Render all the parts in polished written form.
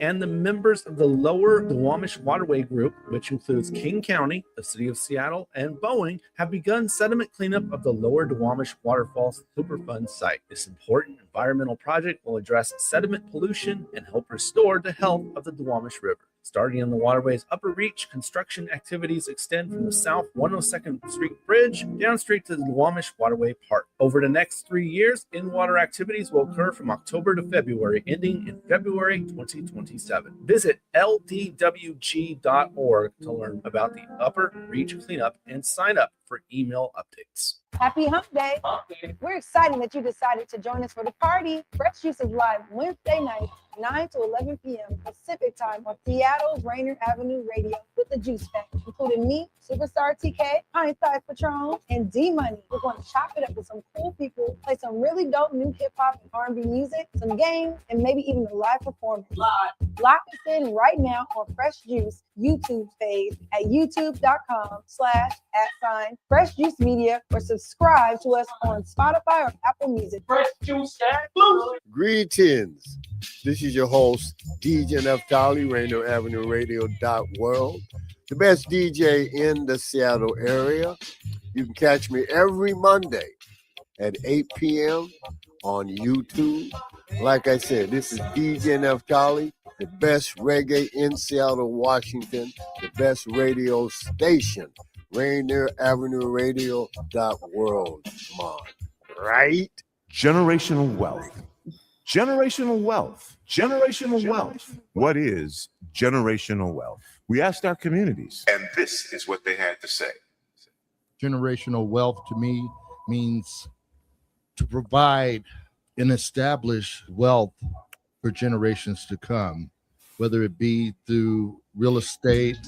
and the members of the Lower Duwamish Waterway Group, which includes King County, the City of Seattle, and Boeing, have begun sediment cleanup of the Lower Duwamish Waterfalls Superfund site. This important environmental project will address sediment pollution and help restore the health of the Duwamish River. Starting in the waterway's upper reach, construction activities extend from the South 102nd Street Bridge down straight to the Duwamish Waterway Park. Over the next 3 years, in-water activities will occur from October to February, ending in February 2027. Visit ldwg.org to learn about the upper reach cleanup and sign up for email updates. Happy Hump Day. We're excited that you decided to join us for the party. Fresh Juice is live Wednesday night, 9 to 11 p.m. Pacific time on Seattle's Rainier Avenue Radio with the Juice Pack, including me, Superstar TK, Pint Size Patron, and D-Money. We're going to chop it up with some cool people, play some really dope new hip-hop and R&B music, some games, and maybe even a live performance. Lock us in right now on Fresh Juice YouTube page at youtube.com/@Fresh Juice Media, or subscribe to us on Spotify or Apple Music. Fresh Juice. Greetings. This is your host, DJ Neftali, Rainier Avenue Radio .world, the best DJ in the Seattle area. You can catch me every Monday at 8 p.m. on YouTube. Like I said, this is DJ Neftali, the best reggae in Seattle, Washington, the best radio station, Rainier Avenue Radio .world. Come on, right? Generational wealth. Generational wealth. Generational wealth. What is generational wealth? We asked our communities, and this is what they had to say. Generational wealth to me means to provide and establish wealth for generations to come, whether it be through real estate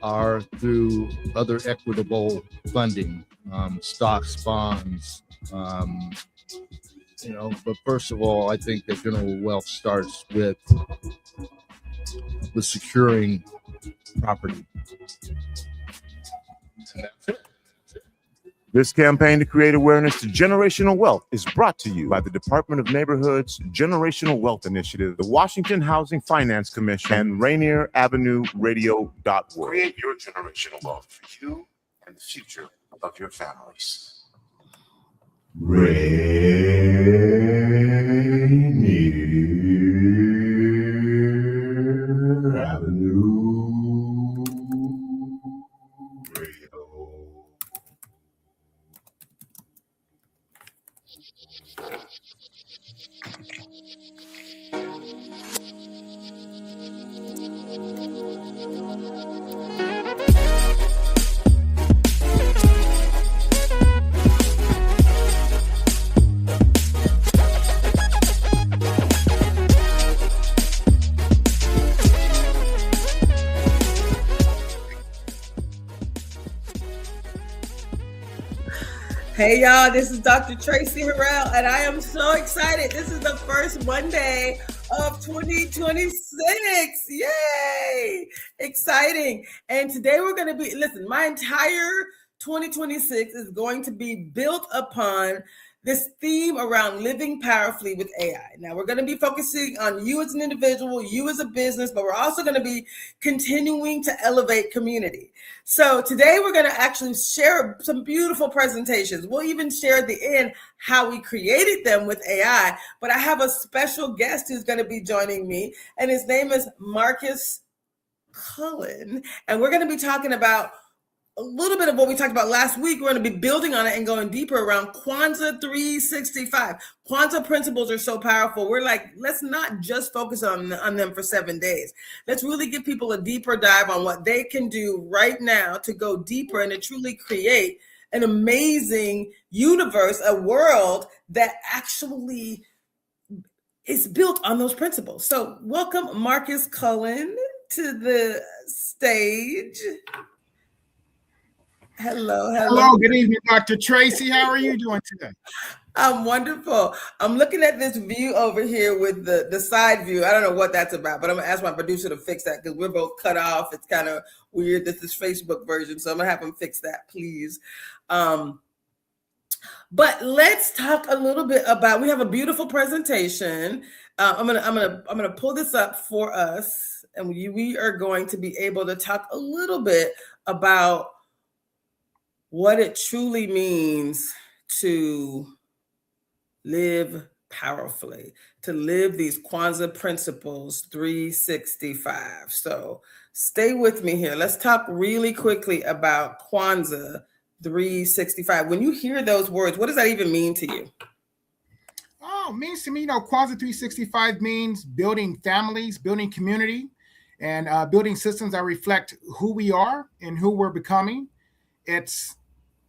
or through other equitable funding, stocks, bonds, but first of all, I think that general wealth starts with securing property. This campaign to create awareness to generational wealth is brought to you by the Department of Neighborhood's Generational Wealth Initiative, the Washington Housing Finance Commission, and Rainier Avenue Radio .world. Create your generational wealth for you and the future of your families. Rainier Avenue Radio. Hey y'all, this is Dr. Traci Harrell, and I am so excited. This is the first Monday of 2026. Yay! Exciting. And today we're going to be, listen, my entire 2026 is going to be built upon this theme around living powerfully with AI. Now, we're going to be focusing on you as an individual, you as a business, but we're also going to be continuing to elevate community. So today we're going to actually share some beautiful presentations. We'll even share at the end how we created them with AI. But I have a special guest who's going to be joining me, and his name is Marcus Cullen. And we're going to be talking about a little bit of what we talked about last week. We're going to be building on it and going deeper around Kwanzaa 365. Kwanzaa principles are so powerful. We're like, let's not just focus on them for 7 days. Let's really give people a deeper dive on what they can do right now to go deeper and to truly create an amazing universe, a world that actually is built on those principles. So welcome Marcus Cullen to the stage. Hello. Good evening, Dr. Traci. How are you doing today? I'm wonderful. I'm looking at this view over here with the side view. I don't know what that's about, but I'm going to ask my producer to fix that because we're both cut off. It's kind of weird. This is Facebook version, so I'm going to have him fix that, please. But let's talk a little bit about, we have a beautiful presentation I'm gonna pull this up for us, and we are going to be able to talk a little bit about what it truly means to live powerfully, to live these Kwanzaa principles 365. So stay with me here. Let's talk really quickly about Kwanzaa 365. When you hear those words, what does that even mean to you? Oh, it means to me, Kwanzaa 365 means building families, building community, and building systems that reflect who we are and who we're becoming. It's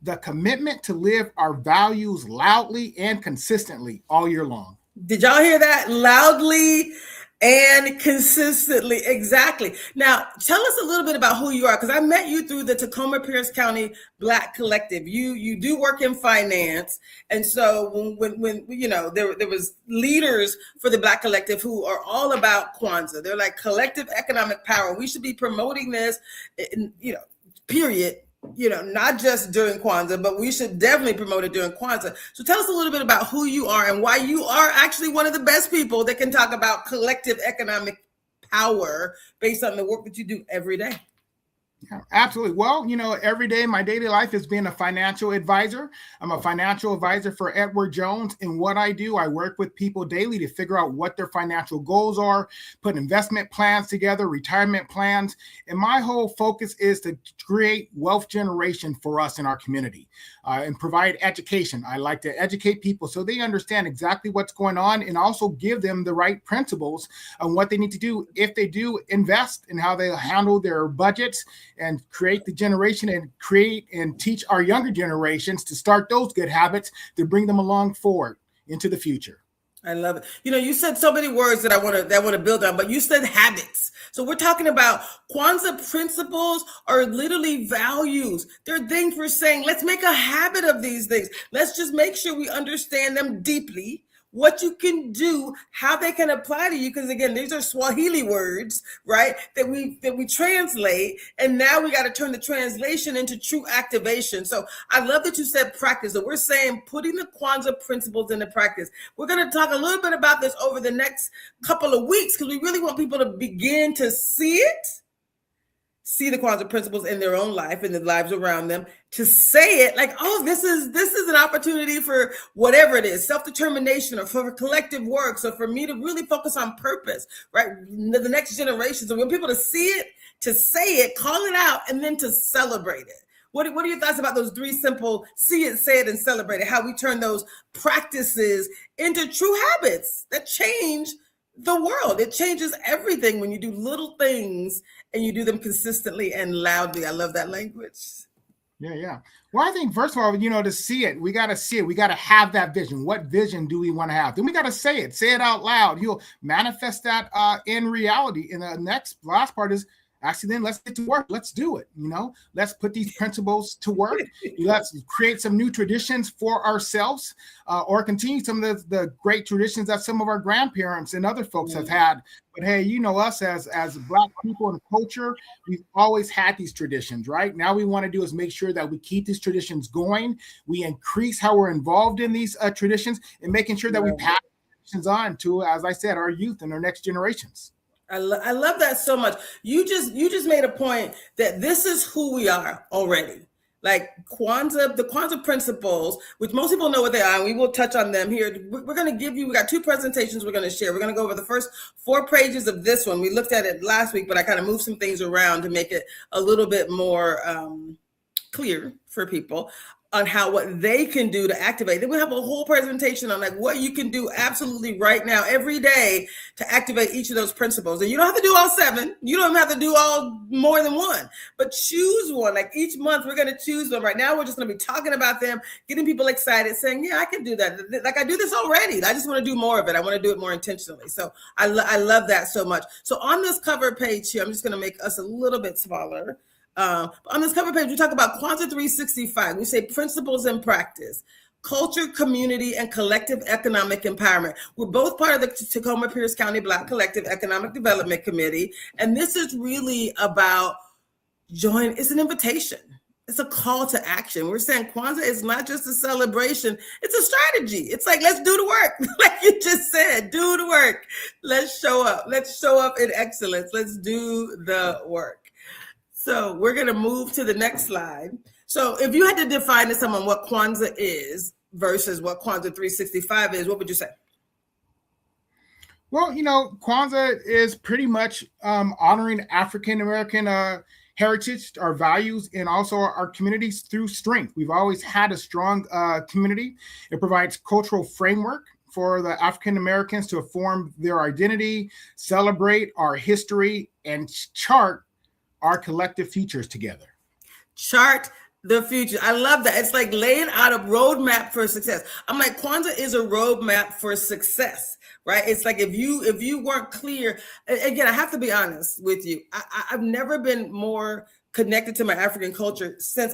the commitment to live our values loudly and consistently all year long. Did y'all hear that? Loudly and consistently. Exactly. Now, tell us a little bit about who you are, because I met you through the Tacoma Pierce County Black Collective. You do work in finance, and so when there was leaders for the Black Collective who are all about Kwanzaa. They're like collective economic power. We should be promoting this, period. Not just during Kwanzaa, but we should definitely promote it during Kwanzaa. So tell us a little bit about who you are and why you are actually one of the best people that can talk about collective economic power based on the work that you do every day. Yeah, absolutely. Well, every day my daily life is being a financial advisor. I'm a financial advisor for Edward Jones. And what I do, I work with people daily to figure out what their financial goals are, put investment plans together, retirement plans. And my whole focus is to create wealth generation for us in our community and provide education. I like to educate people so they understand exactly what's going on and also give them the right principles on what they need to do if they do invest and how they handle their budgets, and create the generation and create and teach our younger generations to start those good habits to bring them along forward into the future. I love it. You said so many words that I want to build on, but you said habits. So we're talking about Kwanzaa principles are literally values. They're things we're saying, let's make a habit of these things. Let's just make sure we understand them deeply, what you can do, how they can apply to you. Because again, these are Swahili words, right? That we translate, and now we got to turn the translation into true activation. So I love that you said practice. So we're saying putting the Kwanzaa principles into practice. We're going to talk a little bit about this over the next couple of weeks because we really want people to begin to see the Kwanzaa principles in their own life and the lives around them, to say it like, oh, this is an opportunity for whatever it is, self-determination or for collective work. So for me to really focus on purpose, right? The next generation. So we want people to see it, to say it, call it out, and then to celebrate it. What are your thoughts about those three simple see it, say it, and celebrate it? How we turn those practices into true habits that change the world. It changes everything when you do little things and you do them consistently and loudly. I love that language. Yeah. Well, I think first of all, to see it, we got to see it. We got to have that vision. What vision do we want to have? Then we got to say it out loud. You'll manifest that in reality. And the last part is actually, then let's get to work. Let's do it. Let's put these principles to work. Let's create some new traditions for ourselves or continue some of the great traditions that some of our grandparents and other folks have had. But hey, us as Black people and culture, we've always had these traditions, right? Now we want to do is make sure that we keep these traditions going. We increase how we're involved in these traditions and making sure that we pass traditions on to, as I said, our youth and our next generations. I love that so much. You just made a point that this is who we are already. Like the Kwanzaa principles, which most people know what they are, and we will touch on them here. We're going to we got two presentations we're going to share. We're going to go over the first 4 pages of this one. We looked at it last week, but I kind of moved some things around to make it a little bit more clear for people on what they can do to activate. Then we have a whole presentation on what you can do absolutely right now, every day, to activate each of those principles. And you don't have to do all 7. You don't have to do all more than one, but choose one. Like each month, we're going to choose one. Right now, we're just going to be talking about them, getting people excited, saying, yeah, I can do that. Like I do this already. I just want to do more of it. I want to do it more intentionally. So I love that so much. So on this cover page here, I'm just going to make us a little bit smaller. On this cover page, we talk about Kwanzaa 365. We say principles and practice, culture, community, and collective economic empowerment. We're both part of the Tacoma Pierce County Black Collective Economic Development Committee. And this is really about it's an invitation. it's a call to action. We're saying Kwanzaa is not just a celebration, it's a strategy. It's like, let's do the work. Like you just said, do the work. Let's show up. Let's show up in excellence. Let's do the work. So we're going to move to the next slide. So if you had to define to someone what Kwanzaa is versus what Kwanzaa 365 is, what would you say? Well, Kwanzaa is pretty much honoring African-American heritage, our values, and also our communities through strength. We've always had a strong community. It provides cultural framework for the African Americans to form their identity, celebrate our history, and chart our collective futures together. Chart the future. I love that. It's like laying out a roadmap for success. I'm like, Kwanzaa is a roadmap for success, right? It's like if you weren't clear, again, I have to be honest with you. I've never been more connected to my African culture since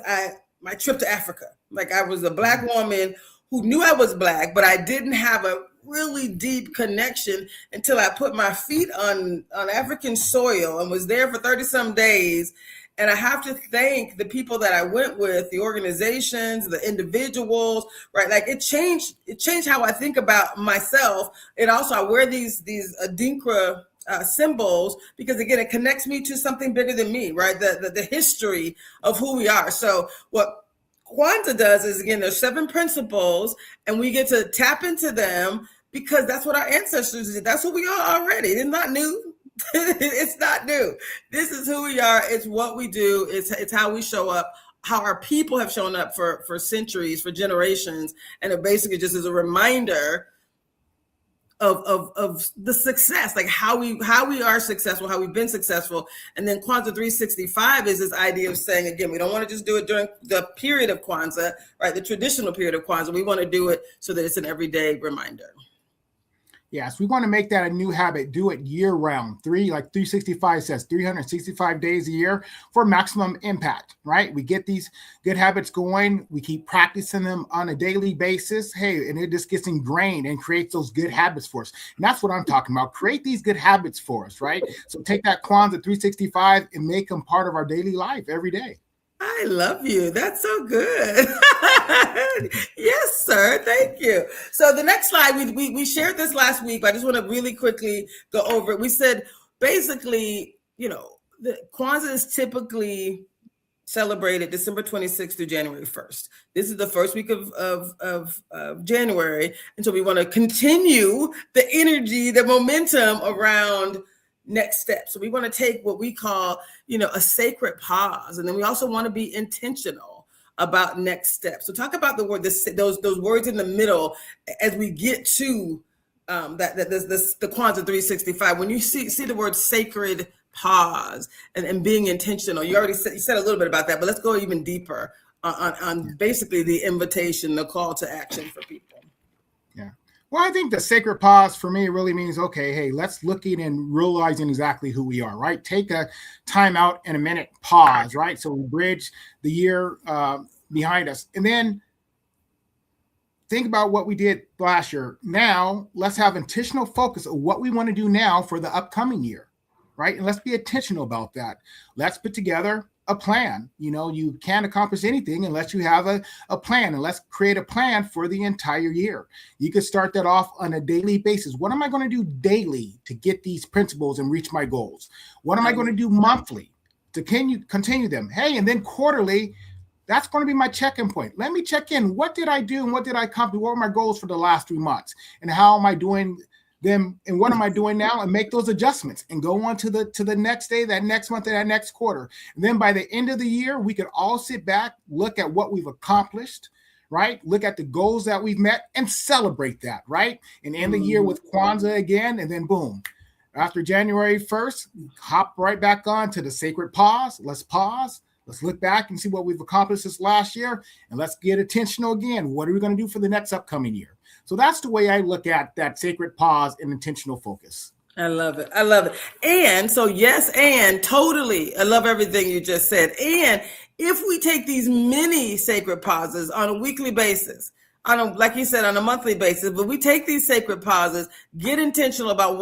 my trip to Africa. Like, I was a Black woman who knew I was Black, but I didn't have a really deep connection until I put my feet on African soil and was there for 30-some days. And I have to thank the people that I went with, the organizations, the individuals, right? Like it changed how I think about myself. And also I wear these Adinkra symbols because, again, it connects me to something bigger than me, right? The history of who we are. So what Kwanzaa does is, again, there's 7 principles and we get to tap into them because that's what our ancestors did. That's who we are already. It's not new. It's not new. This is who we are. It's what we do. It's how we show up, how our people have shown up for centuries, for generations. And it basically just is a reminder of the success, like how we are successful, how we've been successful. And then Kwanzaa 365 is this idea of saying, again, we don't want to just do it during the period of Kwanzaa, right? The traditional period of Kwanzaa. We want to do it so that it's an everyday reminder. Yes, we want to make that a new habit. Do it year round. 365 says 365 days a year for maximum impact, right? We get these good habits going. We keep practicing them on a daily basis. Hey, and it just gets ingrained and creates those good habits for us. And that's what I'm talking about. Create these good habits for us, right? So take that Kwanzaa 365 and make them part of our daily life every day. I love you. That's so good. Yes, sir. Thank you. So the next slide, we shared this last week, but I just want to really quickly go over it. We said, basically, the Kwanzaa is typically celebrated December 26th through January 1st. This is the first week of January. And so we want to continue the energy, the momentum around next step. So we want to take what we call, a sacred pause. And then we also want to be intentional about next steps. So talk about the word, those words in the middle as we get to the Kwanzaa 365. When you see the word sacred pause and being intentional, you said a little bit about that, but let's go even deeper on basically the invitation, the call to action for people. Yeah. Well, I think the sacred pause for me really means, okay, hey, let's looking and realizing exactly who we are, right? Take a time out and a minute pause, right? So we bridge the year behind us. And then think about what we did last year. Now, let's have intentional focus of what we want to do now for the upcoming year, right? And let's be intentional about that. Let's put together a plan. You can't accomplish anything unless you have a plan, and let's create a plan for the entire year. You could start that off on a daily basis. What am I going to do daily to get these principles and reach my goals? What am I going to do monthly to continue them? Hey, and then quarterly, that's going to be my check-in point. Let me check in. What did I do and what did I accomplish? What were my goals for the last 3 months? And how am I doing them? And what am I doing now? And make those adjustments and go on to the next day, that next month, and that next quarter. And then by the end of the year, we could all sit back, look at what we've accomplished, right? Look at the goals that we've met and celebrate that, right? And end the year with Kwanzaa again, and then boom. After January 1st, hop right back on to the sacred pause. Let's pause. Let's look back and see what we've accomplished this last year. And let's get intentional again. What are we going to do for the next upcoming year? So that's the way I look at that sacred pause and intentional focus. I love it. I love it. And so, yes, and totally. I love everything you just said. And if we take these mini sacred pauses on a weekly basis, like you said, on a monthly basis, but we take these sacred pauses, get intentional about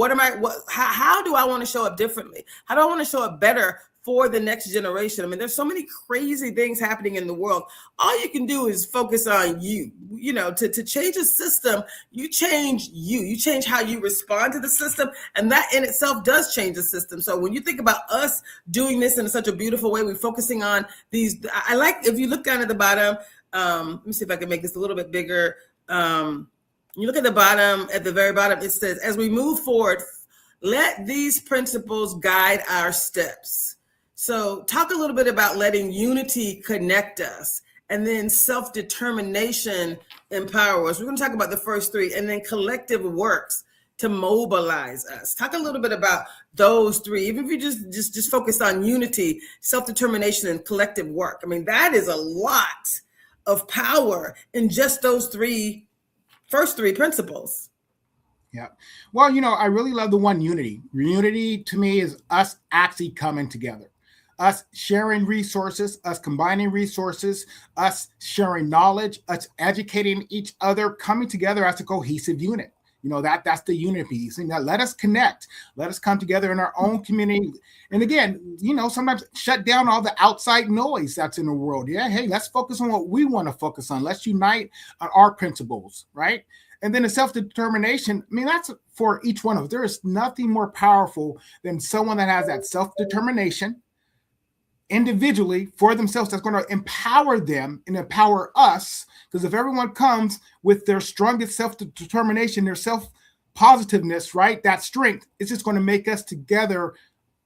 how do I want to show up differently? How do I want to show up better for the next generation. I mean, there's so many crazy things happening in the world. All you can do is focus on you. You know, to change a system, you change you. You change how you respond to the system, and that in itself does change the system. So when you think about us doing this in such a beautiful way, we're focusing on these. I like, if you look down at the bottom, let me see if I can make this a little bit bigger. You look at the bottom, at the very bottom, it says, as we move forward, let these principles guide our steps. So talk a little bit about letting unity connect us, and then self-determination empower us. We're going to talk about the first three, and then collective works to mobilize us. Talk a little bit about those three, even if you just focus on unity, self-determination, and collective work. I mean, that is a lot of power in just those first three principles. Yeah. Well, you know, I really love the one unity. Unity to me is us actually coming together, us sharing resources, us combining resources, us sharing knowledge, us educating each other, coming together as a cohesive unit. You know, that's the unity piece. And let us connect. Let us come together in our own community. And again, you know, sometimes shut down all the outside noise that's in the world. Yeah. Hey, let's focus on what we want to focus on. Let's unite on our principles, right? And then the self-determination, I mean, that's for each one of us. There is nothing more powerful than someone that has that self-determination individually for themselves, that's going to empower them and empower us. Because if everyone comes with their strongest self-determination, their self-positiveness, right, that strength, it's just going to make us together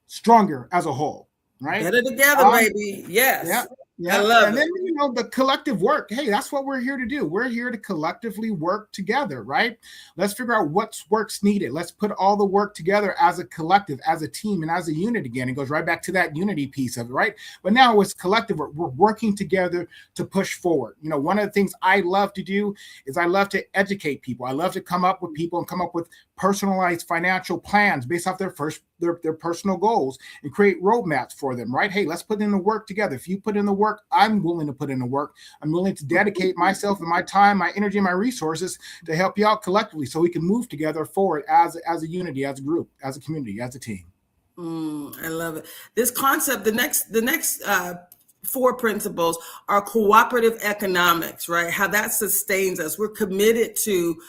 stronger as a whole, right? Better together, baby. Yes. Yeah. Yeah, I love and then, you know, the collective work. Hey, that's what we're here to do. We're here to collectively work together, right? Let's figure out what work's needed. Let's put all the work together as a collective, as a team, and as a unit again. It goes right back to that unity piece of it, right? But now it's collective work. We're working together to push forward. You know, one of the things I love to do is I love to educate people. I love to come up with people and come up with personalized financial plans based off their personal goals and create roadmaps for them, right? Hey, let's put in the work together. If you put in the work, I'm willing to put in the work. I'm willing to dedicate myself and my time, my energy, and my resources to help you out collectively so we can move together forward as a unity, as a group, as a community, as a team. I love it. This concept, the next four principles are cooperative economics, right? How that sustains us. We're committed to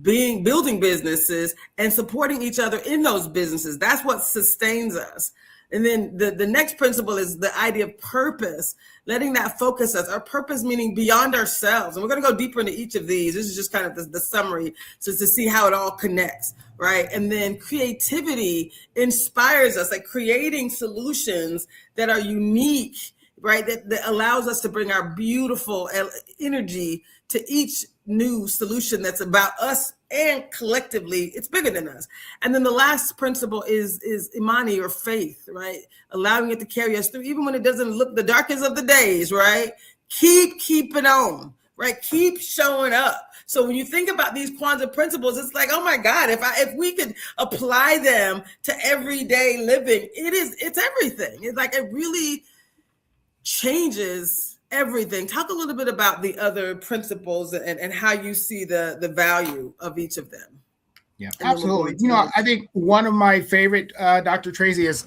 building businesses and supporting each other in those businesses. That's what sustains us. And then the next principle is the idea of purpose, letting that focus us. Our purpose meaning beyond ourselves. And we're going to go deeper into each of these. This is just kind of the summary, so to see how it all connects, right? And then creativity inspires us, like creating solutions that are unique, right? That allows us to bring our beautiful energy to each new solution that's about us, and collectively it's bigger than us. And then the last principle is imani, or faith, right? Allowing it to carry us through even when it doesn't look the darkest of the days, right? Keep on, right? Keep showing up. So when you think about these Kwanzaa principles, it's like, oh my God, if we could apply them to everyday living, it's everything. It's like it really changes everything. Talk a little bit about the other principles and how you see the value of each of them. Yeah, absolutely. You know, I think one of my favorite, Dr. Traci, is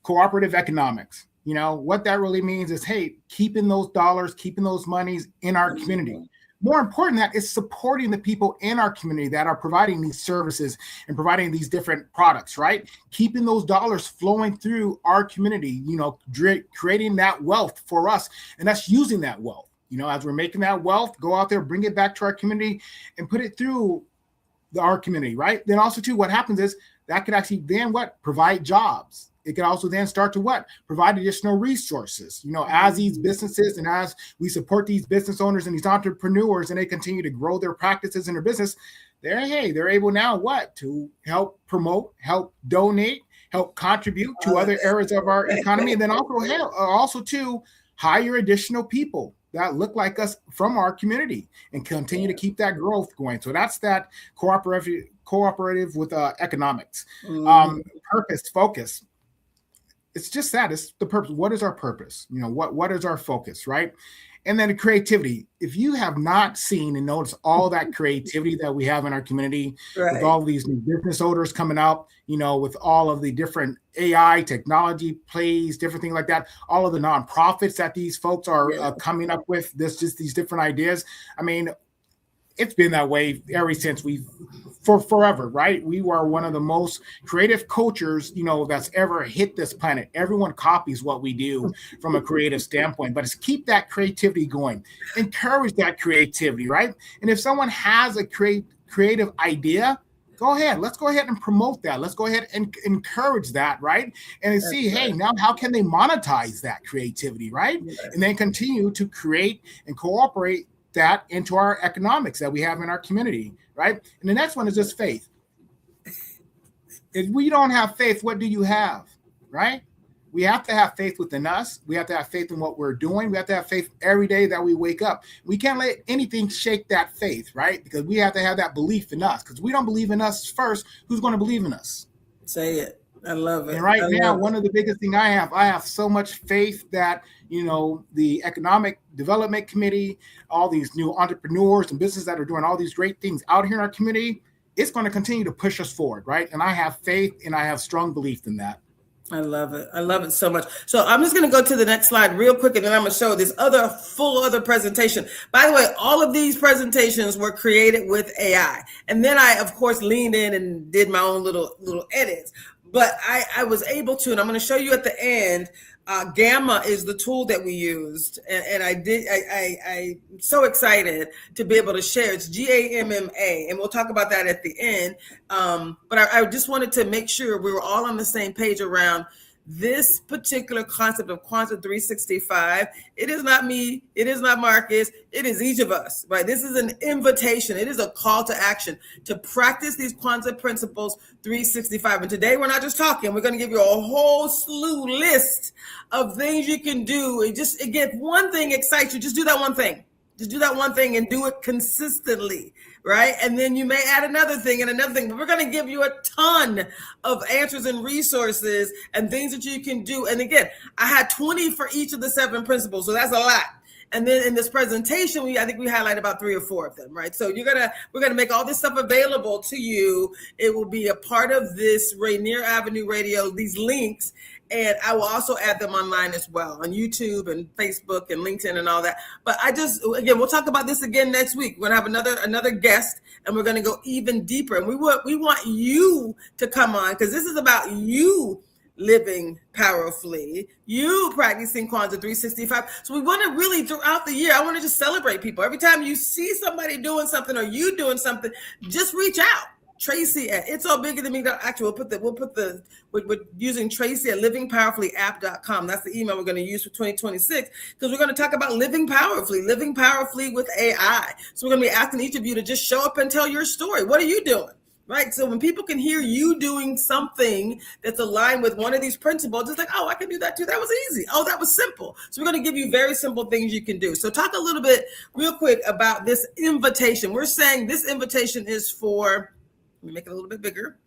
cooperative economics. You know, what that really means is, hey, keeping those dollars, keeping those monies in our community. More important than that is supporting the people in our community that are providing these services and providing these different products, right? Keeping those dollars flowing through our community, you know, creating that wealth for us. And that's using that wealth. You know, as we're making that wealth, go out there, bring it back to our community and put it through our community, right? Then also, too, what happens is that could actually then provide jobs. It can also then start to provide additional resources, you know, as these businesses and as we support these business owners and these entrepreneurs and they continue to grow their practices and their business, they're able now to help promote, help donate, help contribute to other areas of our economy, and then also to hire additional people that look like us from our community and continue to keep that growth going. So that's that cooperative with economics, purpose, focus. It's just that. It's the purpose. What is our purpose? You know, what is our focus, right? And then the creativity. If you have not seen and noticed all that creativity that we have in our community, with all these new business owners coming up, with all of the different AI technology plays, different things like that, all of the nonprofits that these folks are coming up with, just these different ideas. I mean, it's been that way ever since for forever, right? We were one of the most creative cultures, that's ever hit this planet. Everyone copies what we do from a creative standpoint, but it's keep that creativity going, encourage that creativity, right? And if someone has a creative idea, go ahead. Let's go ahead and promote that. Let's go ahead and encourage that, right? And see, hey, now how can they monetize that creativity, right? And then continue to create and cooperate that into our economics that we have in our community, right? And the next one is just faith. If we don't have faith, what do you have, right? We have to have faith within us. We have to have faith in what we're doing. We have to have faith every day that we wake up. We can't let anything shake that faith, right? Because we have to have that belief in us. Because we don't believe in us first, who's going to believe in us? Say it. I love it. And right now, one of the biggest things I have so much faith that, the Economic Development Committee, all these new entrepreneurs and businesses that are doing all these great things out here in our community, it's going to continue to push us forward, right? And I have faith and I have strong belief in that. I love it. I love it so much. So I'm just going to go to the next slide real quick, and then I'm going to show this other presentation. By the way, all of these presentations were created with AI. And then I, of course, leaned in and did my own little edits. But I was able to, and I'm going to show you at the end, Gamma is the tool that we used. And I'm so excited to be able to share. It's GAMMA, and we'll talk about that at the end. But I just wanted to make sure we were all on the same page around this particular concept of Quantum 365. It is not me. It is not Marcus. It is each of us, right? This is an invitation. It is a call to action to practice these quantum principles 365. And today we're not just talking. We're going to give you a whole slew list of things you can do. And just, again, one thing excites you, just do that one thing. Just do that one thing and do it consistently, right? And then you may add another thing and another thing. But we're going to give you a ton of answers and resources and things that you can do. And again, I had 20 for each of the 7 principles, so that's a lot. And then in this presentation, I think we highlight about 3 or 4 of them, right? So we're gonna make all this stuff available to you. It will be a part of this Rainier Avenue Radio, these links. And I will also add them online as well on YouTube and Facebook and LinkedIn and all that. But we'll talk about this again next week. We're going to have another guest, and we're going to go even deeper. And we want you to come on, because this is about you living powerfully, you practicing Quantum 365. So we want to really, throughout the year, I want to just celebrate people. Every time you see somebody doing something or you doing something, just reach out. Traci at itsallbiggerthanme. Actually, we're using Traci at livingpowerfullyapp.com. That's the email we're going to use for 2026, because we're going to talk about living powerfully with AI. So we're going to be asking each of you to just show up and tell your story. What are you doing? Right. So when people can hear you doing something that's aligned with one of these principles, it's like, oh, I can do that too. That was easy. Oh, that was simple. So we're going to give you very simple things you can do. So talk a little bit real quick about this invitation. We're saying this invitation is for, let me make it a little bit bigger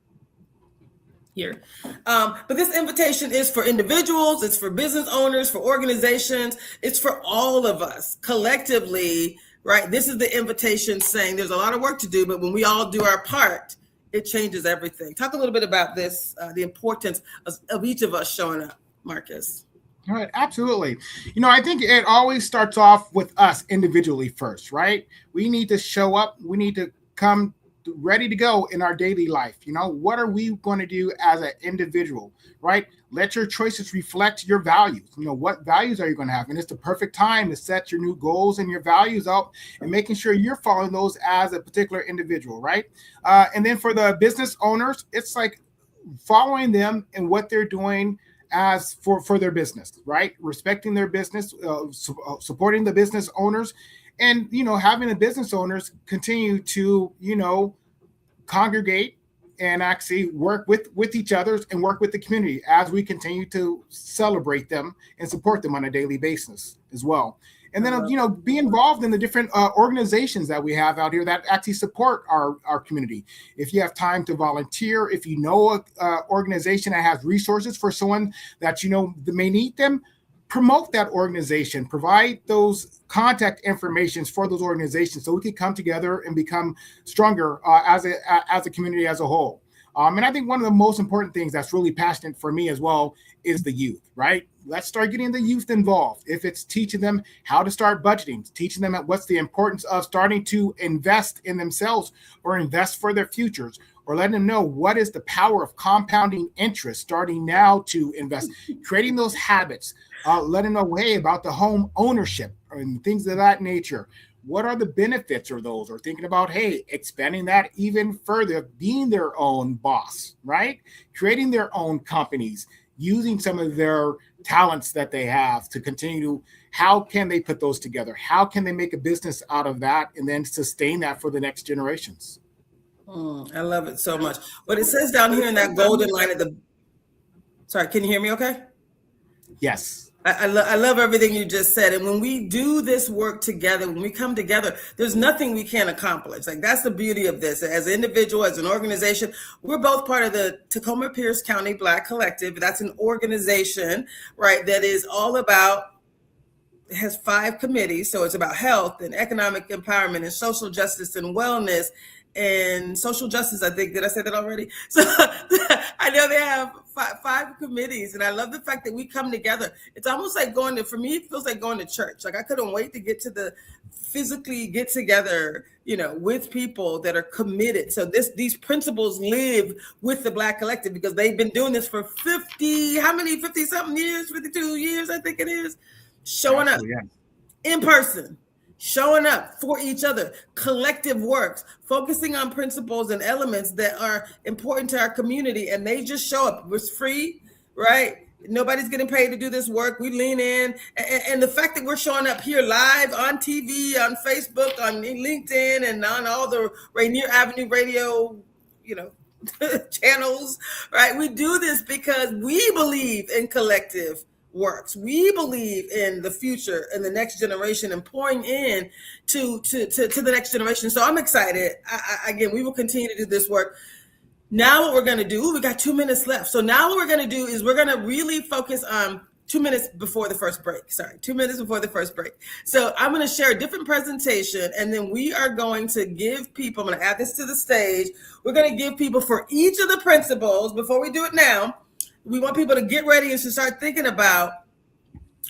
here. But this invitation is for individuals. It's for business owners, for organizations. It's for all of us collectively, right? This is the invitation saying there's a lot of work to do, but when we all do our part, it changes everything. Talk a little bit about this, the importance of each of us showing up, Marcus. All right, absolutely. I think it always starts off with us individually first, right? We need to show up. We need to come ready to go in our daily life. What are we going to do as an individual, right? Let your choices reflect your values. What values are you going to have? And it's the perfect time to set your new goals and your values out and making sure you're following those as a particular individual, right? And then for the business owners, it's like following them and what they're doing as for their business, right? Respecting their business, supporting the business owners, and, having the business owners continue to, congregate and actually work with each other and work with the community as we continue to celebrate them and support them on a daily basis as well. And then, be involved in the different organizations that we have out here that actually support our community. If you have time to volunteer, if you know an organization that has resources for someone that that may need them, promote that organization, provide those contact informations for those organizations so we can come together and become stronger as a community as a whole. And I think one of the most important things that's really passionate for me as well is the youth, right? Let's start getting the youth involved. If it's teaching them how to start budgeting, teaching them what's the importance of starting to invest in themselves or invest for their futures, or letting them know what is the power of compounding interest, starting now to invest, creating those habits, letting them know, hey, about the home ownership and things of that nature. What are the benefits of those? Or thinking about, hey, expanding that even further, being their own boss, right? Creating their own companies, using some of their talents that they have to continue. How can they put those together? How can they make a business out of that and then sustain that for the next generations? I love it so much. But it says down here in that golden line at the, sorry, can you hear me okay? Yes. I love everything you just said. And when we do this work together, when we come together, there's nothing we can't accomplish. Like, that's the beauty of this. As an individual, as an organization, we're both part of the Tacoma Pierce County Black Collective. That's an organization, right, that is all about, it has 5 committees. So it's about health and economic empowerment and social justice and wellness and social justice. I think, did I say that already? So I know they have 5 committees, and I love the fact that we come together. It's almost like going to, for me, it feels like going to church. Like, I couldn't wait to get to the physically get together, you know, with people that are committed. So these principles live with the Black Collective because they've been doing this for 50 something years, 52 years, I think it is, showing up in person, showing up for each other, collective works, focusing on principles and elements that are important to our community. And they just show up. It's free, right? Nobody's getting paid to do this work. We lean in. And the fact that we're showing up here live on TV, on Facebook, on LinkedIn, and on all the Rainier Avenue Radio, you know, channels, right? We do this because we believe in collective works. We believe in the future and the next generation and pouring in to the next generation. So I'm excited. Again, we will continue to do this work. Now what we're going to do, we got 2 minutes left. So now what we're going to do is we're going to really focus on 2 minutes before the first break. Sorry, 2 minutes before the first break. So I'm going to share a different presentation, and then we are going to give people, I'm going to add this to the stage. We're going to give people for each of the principles, before we do it now, we want people to get ready and to start thinking about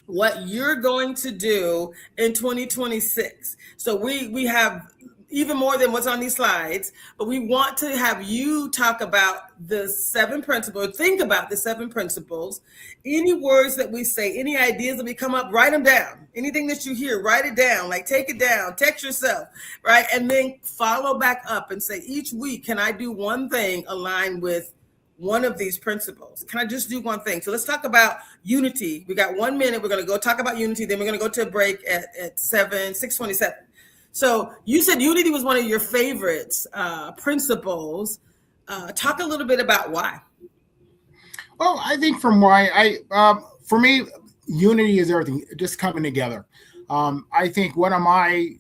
what you're going to do in 2026. So we have even more than what's on these slides, but we want to have you talk about the 7 principles, think about the 7 principles, any words that we say, any ideas that we come up, write them down. Anything that you hear, write it down, like take it down, text yourself, right? And then follow back up and say, each week, can I do one thing aligned with one of these principles? Can I just do one thing? So let's talk about unity. We got 1 minute. We're going to go talk about unity. Then we're going to go to a break at 6:27. So you said unity was one of your favorites principles. Talk a little bit about why. Well, I think from why for me, unity is everything, just coming together. I think one of my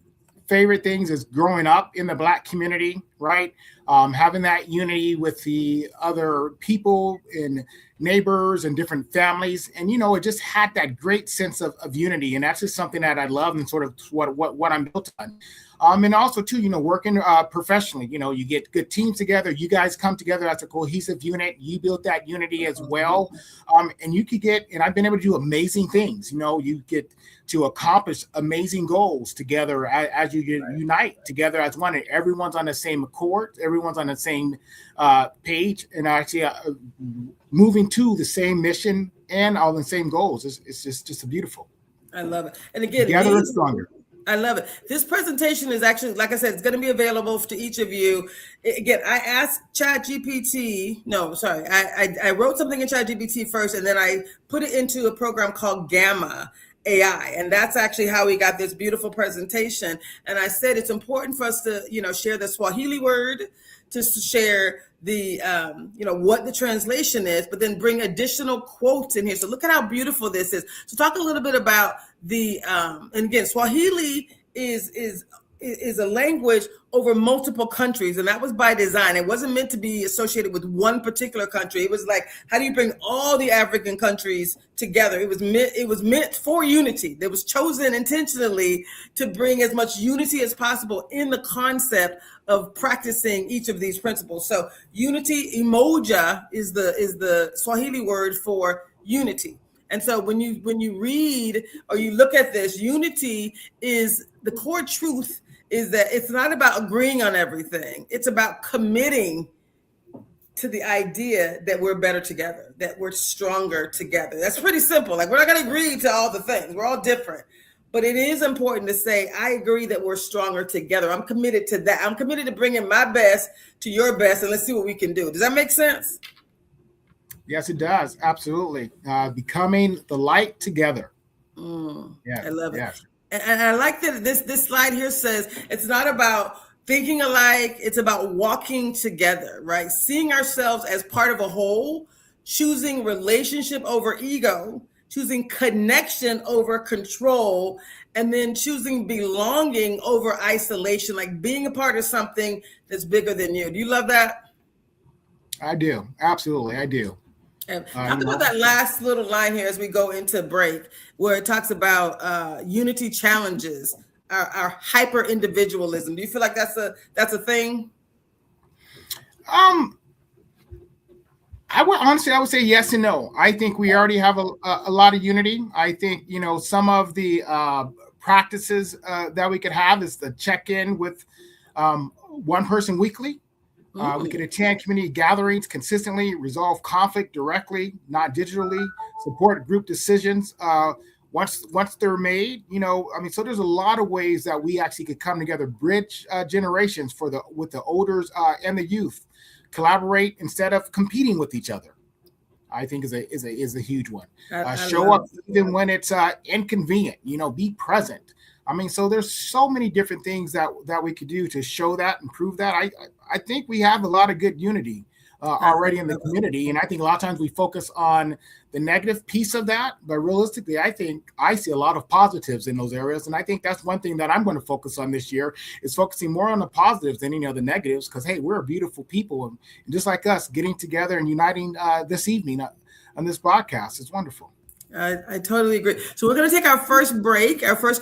favorite things is growing up in the Black community, right? Having that unity with the other people and neighbors and different families. And, you know, it just had that great sense of unity. And that's just something that I love and sort of what I'm built on. And also, too, you know, working professionally, you know, you get good teams together. You guys come together as a cohesive unit. You built that unity as well. And you could get, and I've been able to do amazing things. You know, you get to accomplish amazing goals together as you unite together as one. And everyone's on the same accord. Everyone's on the same page and actually moving to the same mission and all the same goals. It's just beautiful. I love it. And again, together we're stronger. I love it. This presentation is actually, like I said, it's going to be available to each of you. Again, I asked ChatGPT. No, sorry. I wrote something in ChatGPT first, and then I put it into a program called Gamma AI. And that's actually how we got this beautiful presentation. And I said, it's important for us to, you know, share the Swahili word, to share the, you know, what the translation is, but then bring additional quotes in here. So look at how beautiful this is. So talk a little bit about the, and again, Swahili is is a language over multiple countries, and that was by design. It wasn't meant to be associated with one particular country. It was like, how do you bring all the African countries together? It was meant for unity. It was chosen intentionally to bring as much unity as possible in the concept of practicing each of these principles. So unity, umoja, is the Swahili word for unity. And so when you read or you look at this, unity is the core truth, is that it's not about agreeing on everything. It's about committing to the idea that we're better together, that we're stronger together. That's pretty simple. Like, we're not going to agree to all the things. We're all different. But it is important to say, I agree that we're stronger together. I'm committed to that. I'm committed to bringing my best to your best, and let's see what we can do. Does that make sense? Yes, it does. Absolutely. Becoming the light together. Yeah, I love it. Yes. And I like that this slide here says it's not about thinking alike, it's about walking together, right? Seeing ourselves as part of a whole, choosing relationship over ego, choosing connection over control, and then choosing belonging over isolation, like being a part of something that's bigger than you. Do you love that? I do. Absolutely. I do. And talk about that last little line here as we go into break, where it talks about unity challenges, our hyper individualism. Do you feel like that's a thing? I would say yes and no. I think we already have a lot of unity. I think, some of the practices that we could have is the check-in with one person weekly. We could attend community gatherings consistently, resolve conflict directly, not digitally, support group decisions once they're made. So there's a lot of ways that we actually could come together, bridge generations with the elders and the youth, collaborate instead of competing with each other. I think is a huge one. Show up even when it's inconvenient. Be present. So there's so many different things that we could do to show that and prove that. I think we have a lot of good unity already in the community. And I think a lot of times we focus on the negative piece of that. But realistically, I think I see a lot of positives in those areas. And I think that's one thing that I'm going to focus on this year, is focusing more on the positives than the negatives. Because, hey, we're a beautiful people. And just like us, getting together and uniting this evening on this podcast is wonderful. I totally agree. So we're going to take our first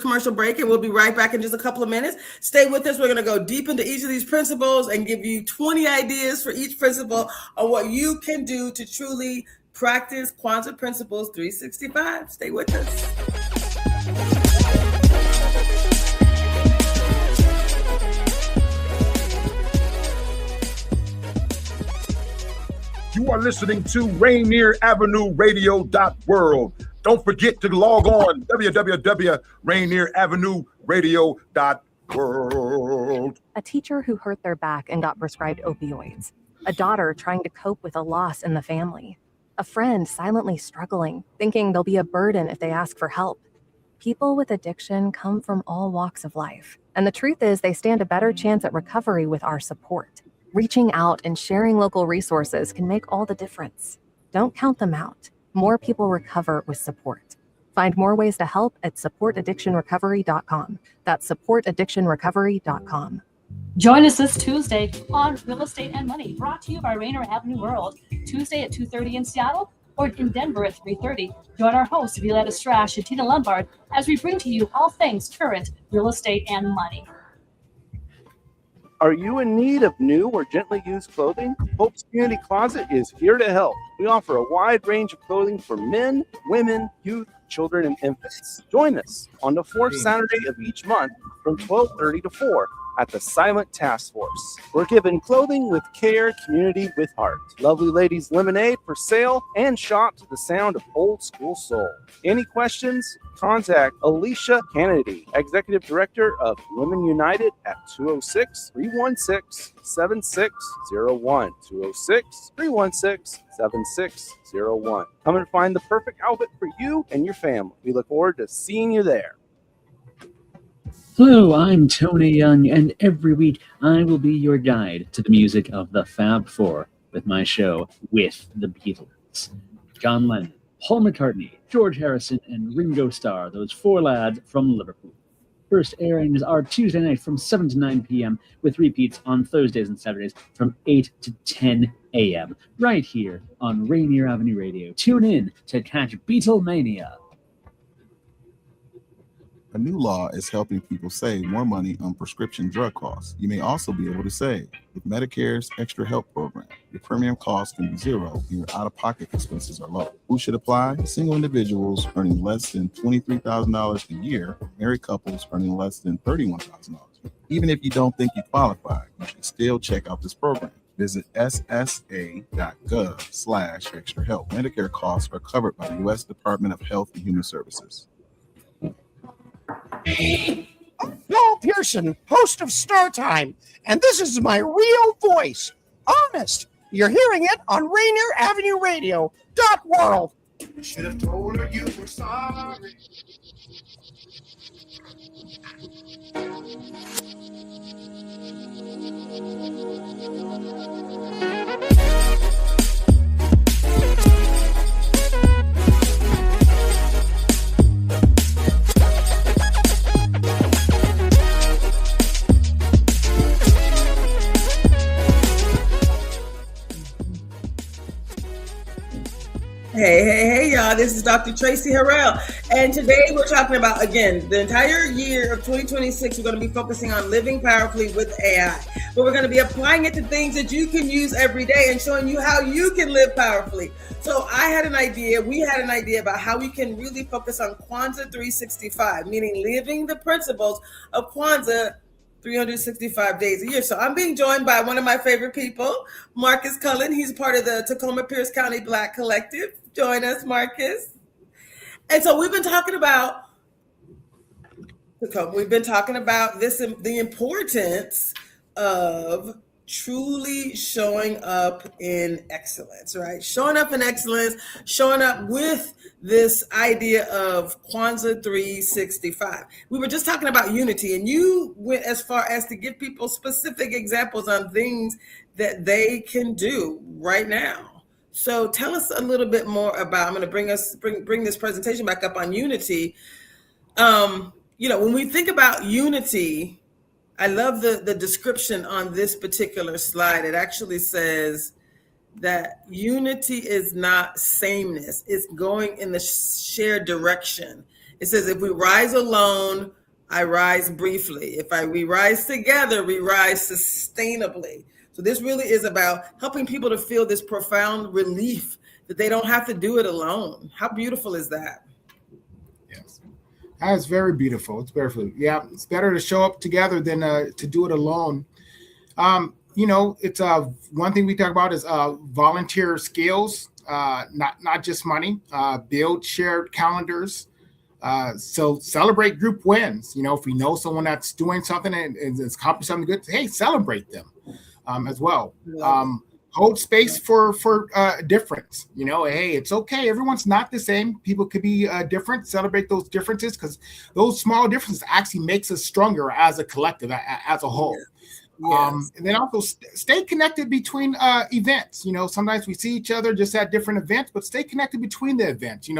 commercial break, and we'll be right back in just a couple of minutes. Stay with us. We're going to go deep into each of these principles and give you 20 ideas for each principle on what you can do to truly practice Kwanzaa Principles 365. Stay with us. You are listening to Rainier Avenue Radio.world. Don't forget to log on www.rainieravenue.radio.world. A teacher who hurt their back and got prescribed opioids. A daughter trying to cope with a loss in the family. A friend silently struggling, thinking they'll be a burden if they ask for help. People with addiction come from all walks of life. And the truth is, they stand a better chance at recovery with our support. Reaching out and sharing local resources can make all the difference. Don't count them out. More people recover with support. Find more ways to help at supportaddictionrecovery.com. That's supportaddictionrecovery.com. Join us this Tuesday on Real Estate and Money, brought to you by Rainier Avenue World. Tuesday at 2:30 in Seattle or in Denver at 3:30. Join our hosts, Violetta Strash and Tina Lombard, as we bring to you all things current real estate and money. Are you in need of new or gently used clothing? Hope's Community Closet is here to help. We offer a wide range of clothing for men, women, youth, children, and infants. Join us on the fourth Saturday of each month from 12:30 to 4 at the Silent Task Force. We're giving clothing with care, community with heart. Lovely Ladies Lemonade for sale, and shop to the sound of old school soul. Any questions? Contact Alicia Kennedy, Executive Director of Women United at 206-316-7601. 206-316-7601. Come and find the perfect outfit for you and your family. We look forward to seeing you there. Hello, I'm Tony Young, and every week I will be your guide to the music of the Fab Four with my show With the Beatles. John Lennon, Paul McCartney, George Harrison, and Ringo Starr, those four lads from Liverpool. First airings are Tuesday night from 7 to 9 p.m. with repeats on Thursdays and Saturdays from 8 to 10 a.m. right here on Rainier Avenue Radio. Tune in to catch Beatlemania. A new law is helping people save more money on prescription drug costs. You may also be able to save with Medicare's Extra Help program. Your premium cost can be zero and your out-of-pocket expenses are low. Who should apply? Single individuals earning less than $23,000 a year, married couples earning less than $31,000. Even if you don't think you qualify, you should still check out this program. Visit ssa.gov/extra help. Medicare costs are covered by the U.S. Department of Health and Human Services. I'm Paul Pearson, host of Star Time, and this is my real voice. Honest. You're hearing it on Rainier Avenue Radio. .world. Should have told her you were sorry. Hey, y'all. This is Dr. Traci Harrell. And today we're talking about, again, the entire year of 2026, we're going to be focusing on living powerfully with AI. But we're going to be applying it to things that you can use every day and showing you how you can live powerfully. So we had an idea about how we can really focus on Kwanzaa 365, meaning living the principles of Kwanzaa 365 days a year. So I'm being joined by one of my favorite people, Marcus Cullen. He's part of the Tacoma Pierce County Black Collective. Join us, Marcus. And so we've been talking about this, the importance of truly showing up in excellence, right? Showing up in excellence, showing up with this idea of Kwanzaa 365. We were just talking about unity, and you went as far as to give people specific examples on things that they can do right now. So tell us a little bit more about, I'm going to bring this presentation back up on unity. When we think about unity, I love the description on this particular slide. It actually says that unity is not sameness. It's going in the shared direction. It says, if we rise alone, I rise briefly. If we rise together, we rise sustainably. So this really is about helping people to feel this profound relief that they don't have to do it alone. How beautiful is that? Yes, that's very beautiful. It's beautiful. Yeah, it's better to show up together than to do it alone. It's one thing we talk about is volunteer skills, not just money. Build shared calendars. So celebrate group wins. If we know someone that's doing something and is accomplishing something good, hey, celebrate them. As well. Hold space for difference. Hey, it's okay. Everyone's not the same. People could be different. Celebrate those differences, because those small differences actually makes us stronger as a collective, as a whole. Yes. And then also stay connected between events. Sometimes we see each other just at different events, but stay connected between the events.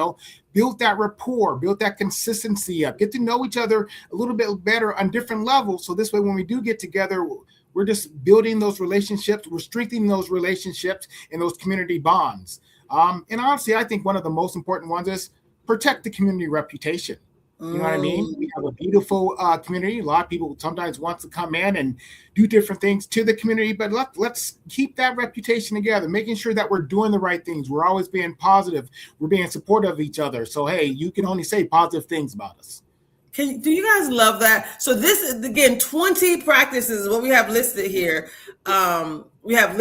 Build that rapport, build that consistency up, get to know each other a little bit better on different levels. So this way, when we do get together, we're just building those relationships. We're strengthening those relationships and those community bonds. And honestly, I think one of the most important ones is protect the community reputation. You know what I mean? We have a beautiful community. A lot of people sometimes want to come in and do different things to the community, but let's keep that reputation together, making sure that we're doing the right things. We're always being positive. We're being supportive of each other. So, hey, you can only say positive things about us. Do you guys love that? So this is, again, 20 practices is what we have listed here. And we have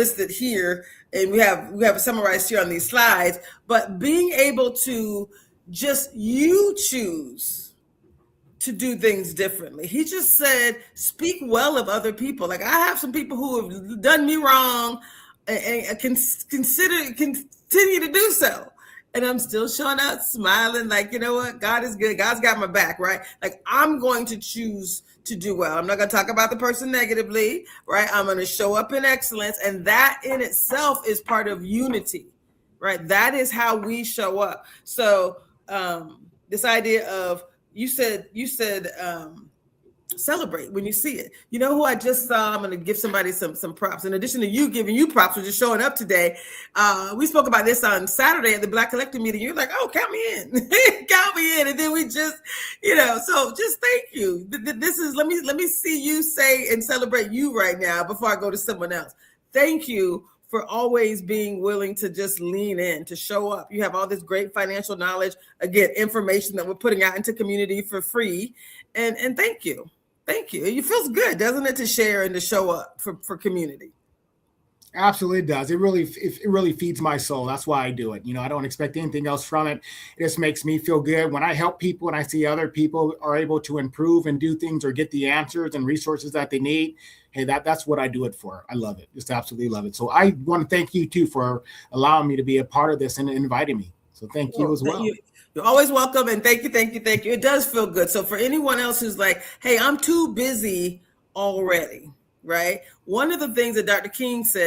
summarized here on these slides. But being able to just choose to do things differently. He just said, speak well of other people. Like, I have some people who have done me wrong and continue to do so. And I'm still showing up, smiling, like, you know what? God is good. God's got my back, right? Like, I'm going to choose to do well. I'm not going to talk about the person negatively, right? I'm going to show up in excellence. And that in itself is part of unity, right? That is how we show up. So this idea of, you said Celebrate when you see it. You know who I just saw? I'm going to give somebody some props. In addition to you giving you props for just showing up today, we spoke about this on Saturday at the Black Collective meeting. You're like, oh, count me in, count me in, and then we just, so just thank you. This is let me see you say and celebrate you right now before I go to someone else. Thank you for always being willing to just lean in, to show up. You have all this great financial knowledge, again, information that we're putting out into community for free, and thank you. Thank you. It feels good, doesn't it, to share and to show up for community? Absolutely does. It really feeds my soul. That's why I do it. I don't expect anything else from it. It just makes me feel good when I help people and I see other people are able to improve and do things or get the answers and resources that they need. Hey, that's what I do it for. I love it. Just absolutely love it. So I want to thank you too for allowing me to be a part of this and inviting me. So thank you as well. You're always welcome, and thank you. It does feel good. So for anyone else who's like, hey, I'm too busy already, right? One of the things that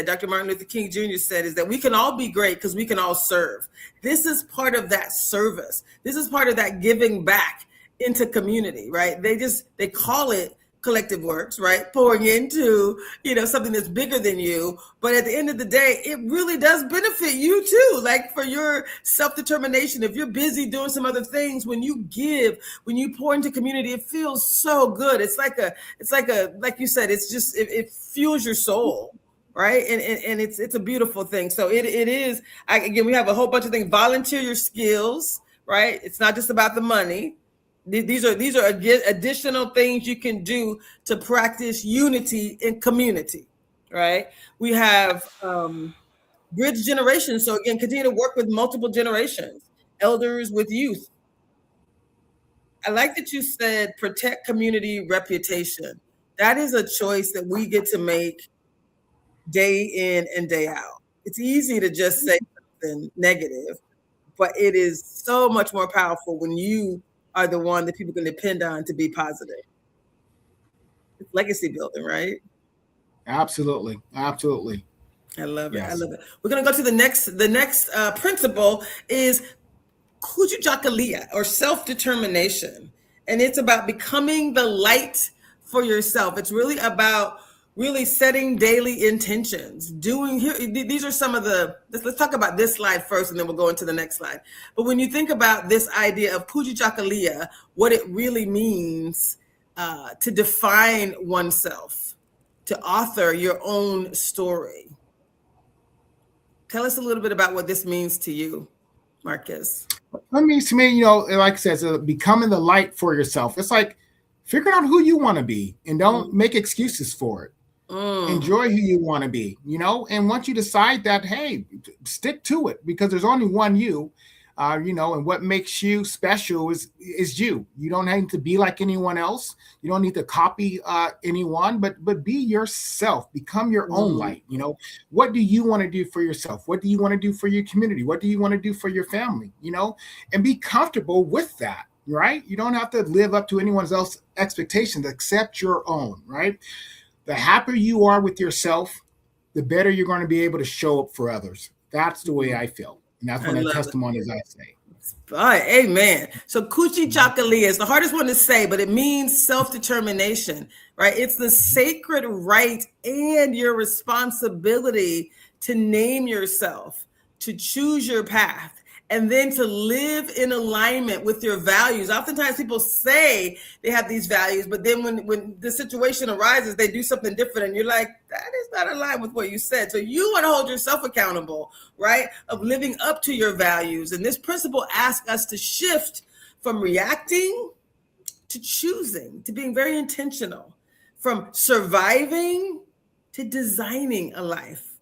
Dr. Martin Luther King Jr. said, is that we can all be great because we can all serve. This is part of that service. This is part of that giving back into community, right? They call it collective works, right? Pouring into, something that's bigger than you. But at the end of the day, it really does benefit you too. Like for your self-determination, if you're busy doing some other things, when you give, when you pour into community, it feels so good. It's like you said, it fuels your soul. Right. And it's a beautiful thing. So it is, again, we have a whole bunch of things. Volunteer your skills, right? It's not just about the money. These are additional things you can do to practice unity in community, right? We have bridge generations. So again, continue to work with multiple generations, elders with youth. I like that you said protect community reputation. That is a choice that we get to make day in and day out. It's easy to just say something negative, but it is so much more powerful when you are the one that people can depend on to be positive. It's legacy building, right? Absolutely. Absolutely. I love it. Yes. I love it. We're going to go to the next principle is Kujichagulia, or self-determination. And it's about becoming the light for yourself. It's really about setting daily intentions. These are some of let's talk about this slide first, and then we'll go into the next slide. But when you think about this idea of Kujichagulia, what it really means to define oneself, to author your own story. Tell us a little bit about what this means to you, Marcus. That means to me, like I said, becoming the light for yourself. It's like figuring out who you want to be and don't make excuses for it. Enjoy who you want to be, and once you decide that, hey, stick to it, because there's only one you, and what makes you special is you. You don't need to be like anyone else. You don't need to copy anyone, but be yourself. Become your own light. What do you want to do for yourself? What do you want to do for your community? What do you want to do for your family? And be comfortable with that. Right? You don't have to live up to anyone else's expectations except your own. Right? The happier you are with yourself, the better you're going to be able to show up for others. That's the way I feel. And that's one of the testimonies I say. All right, amen. So Kujichagulia is the hardest one to say, but it means self-determination, right? It's the sacred right and your responsibility to name yourself, to choose your path, and then to live in alignment with your values. Oftentimes people say they have these values, but then when the situation arises, they do something different. And you're like, that is not aligned with what you said. So you want to hold yourself accountable, right? Of living up to your values. And this principle asks us to shift from reacting to choosing, to being very intentional, from surviving to designing a life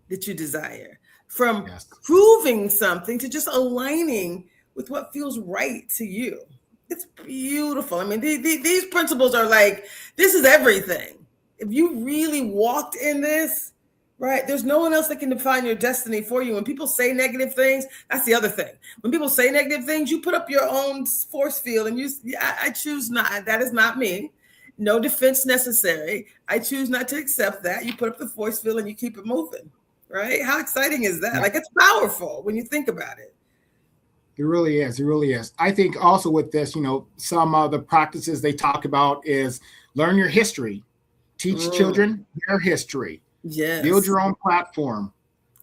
that you desire. From proving something to just aligning with what feels right to you. It's beautiful. I mean, these principles are like, this is everything. If you really walked in this, right, there's no one else that can define your destiny for you. When people say negative things, that's the other thing. When people say negative things, you put up your own force field and I choose not. That is not me. No defense necessary. I choose not to accept that. You put up the force field and you keep it moving. Right? How exciting is that? Like, it's powerful when you think about it. It really is. It really is. I think also with this, some of the practices they talk about is learn your history, teach children their history, build your own platform.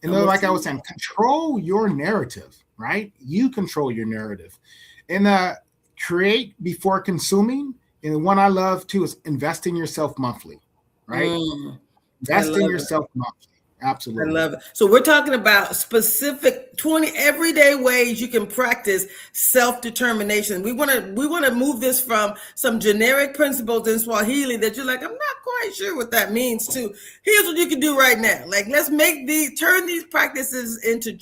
And then, like I was saying, control your narrative, right? You control your narrative. And create before consuming. And the one I love too is invest in yourself monthly, right? Invest in yourself monthly. Absolutely. I love it. So we're talking about specific 20 everyday ways you can practice self-determination. We want to move this from some generic principles in Swahili that you're like, I'm not quite sure what that means to. Here's what you can do right now. Like, let's turn these practices into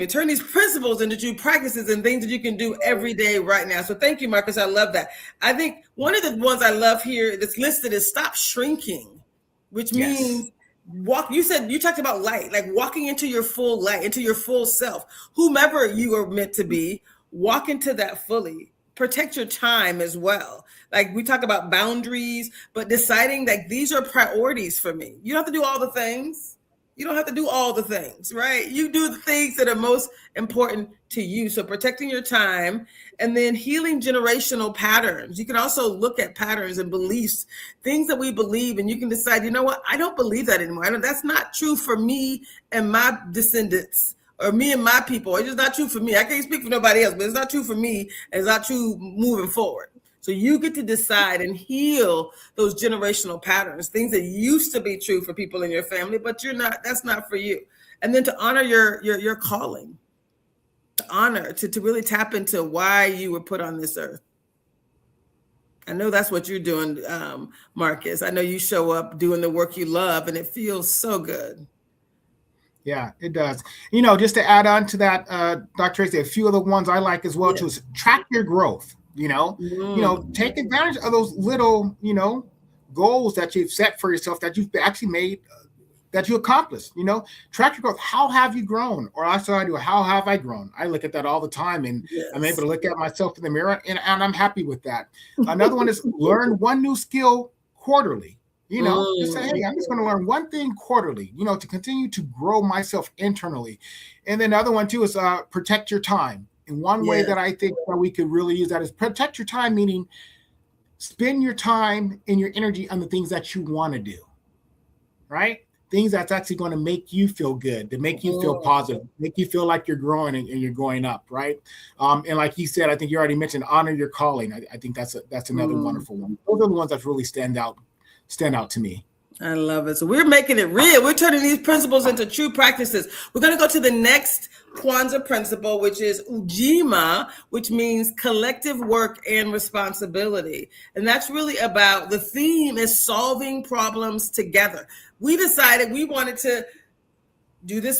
turn these principles into true practices and things that you can do every day right now. So thank you, Marcus. I love that. I think one of the ones I love here that's listed is stop shrinking, which means you talked about light, like walking into your full light, into your full self, whomever you are meant to be, walk into that fully. Protect your time as well. Like we talk about boundaries, but deciding that these are priorities for me. You don't have to do all the things. You don't have to do all the things, right? You do the things that are most important to you. So protecting your time and then healing generational patterns. You can also look at patterns and beliefs, things that we believe, and you can decide, you know what? I don't believe that anymore. That's not true for me and my descendants or me and my people. It's just not true for me. I can't speak for nobody else, but it's not true for me. And it's not true moving forward. So you get to decide and heal those generational patterns, things that used to be true for people in your family, but that's not for you. And then to honor your calling, to honor, to really tap into why you were put on this earth. I know that's what you're doing, Marcus. I know you show up doing the work you love and it feels so good. Yeah, it does. Just to add on to that, Dr. Tracy, a few of the ones I like as well, too, is track your growth. Take advantage of those little, goals that you've set for yourself that you've actually made, that you accomplished. Track your growth. How have you grown? Or how have I grown? I look at that all the time, and I'm able to look at myself in the mirror, and I'm happy with that. Another one is learn one new skill quarterly. Just say, hey, I'm just going to learn one thing quarterly, to continue to grow myself internally. And then the other one too is protect your time. And one way that I think that we could really use that is protect your time, meaning spend your time and your energy on the things that you want to do, right? Things that's actually going to make you feel good, to make you feel positive, make you feel like you're growing and you're going up, right? And like you said, I think you already mentioned honor your calling. I think that's another wonderful one. Those are the ones that really stand out to me. I love it. So we're making it real. We're turning these principles into true practices. We're going to go to the next Kwanzaa principle, which is Ujima, which means collective work and responsibility. And that's really about, the theme is solving problems together. We decided we wanted to do this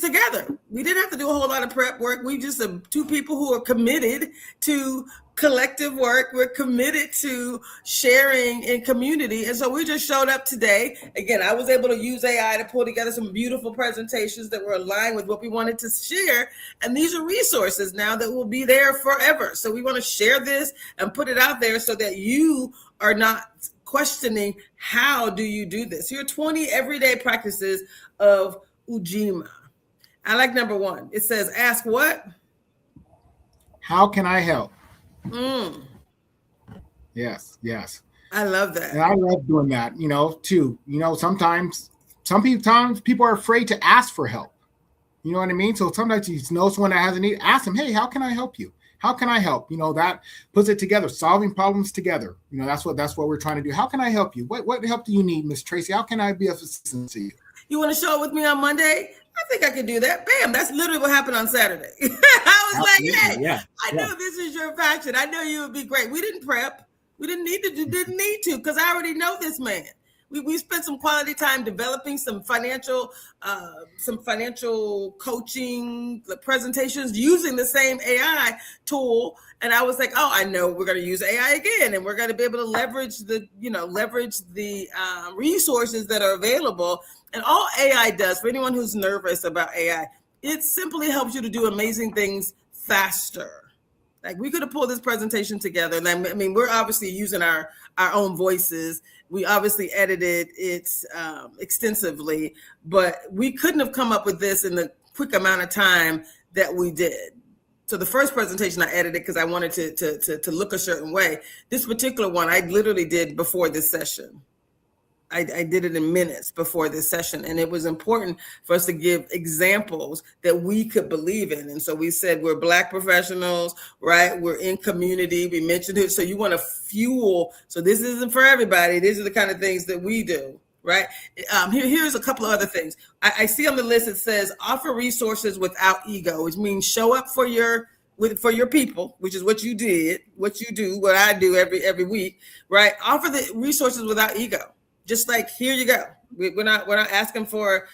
together. We didn't have to do a whole lot of prep work. We just two people who are committed to collective work. We're committed to sharing in community. And so we just showed up today. Again, I was able to use AI to pull together some beautiful presentations that were aligned with what we wanted to share. And these are resources now that will be there forever. So we want to share this and put it out there so that you are not questioning, how do you do this? Here are 20 everyday practices of Ujima. I like number 1. It says, ask what? How can I help? Yes. I love that. And I love doing that, too. Sometimes people are afraid to ask for help. You know what I mean? So sometimes you know someone that has a need, ask them, hey, how can I help you? How can I help? That puts it together, solving problems together. That's what we're trying to do. How can I help you? What help do you need, Miss Tracy? How can I be of assistance to you? You want to show up with me on Monday? I think I can do that. Bam, that's literally what happened on Saturday. I was like, hey, I know this is your passion. I know you would be great. We didn't prep. We didn't need to, because I already know this man. We spent some quality time developing some financial coaching presentations using the same AI tool. And I was like, oh, I know we're going to use AI again, and we're going to be able to leverage the resources that are available. And all AI does, for anyone who's nervous about AI, it simply helps you to do amazing things faster. Like, we could have pulled this presentation together. And I mean, we're obviously using our own voices. We obviously edited it extensively, but we couldn't have come up with this in the quick amount of time that we did. So the first presentation I edited because I wanted to look a certain way. This particular one I literally did before this session. I did it in minutes before this session, and it was important for us to give examples that we could believe in. And so we said we're Black professionals, right? We're in community. We mentioned it. So you want to fuel. So this isn't for everybody. These are the kind of things that we do, right? Here's a couple of other things. I see on the list it says offer resources without ego, which means show up for your people, which is what you did, what you do, what I do every week, right? Offer the resources without ego. Just like, here you go. We're not asking for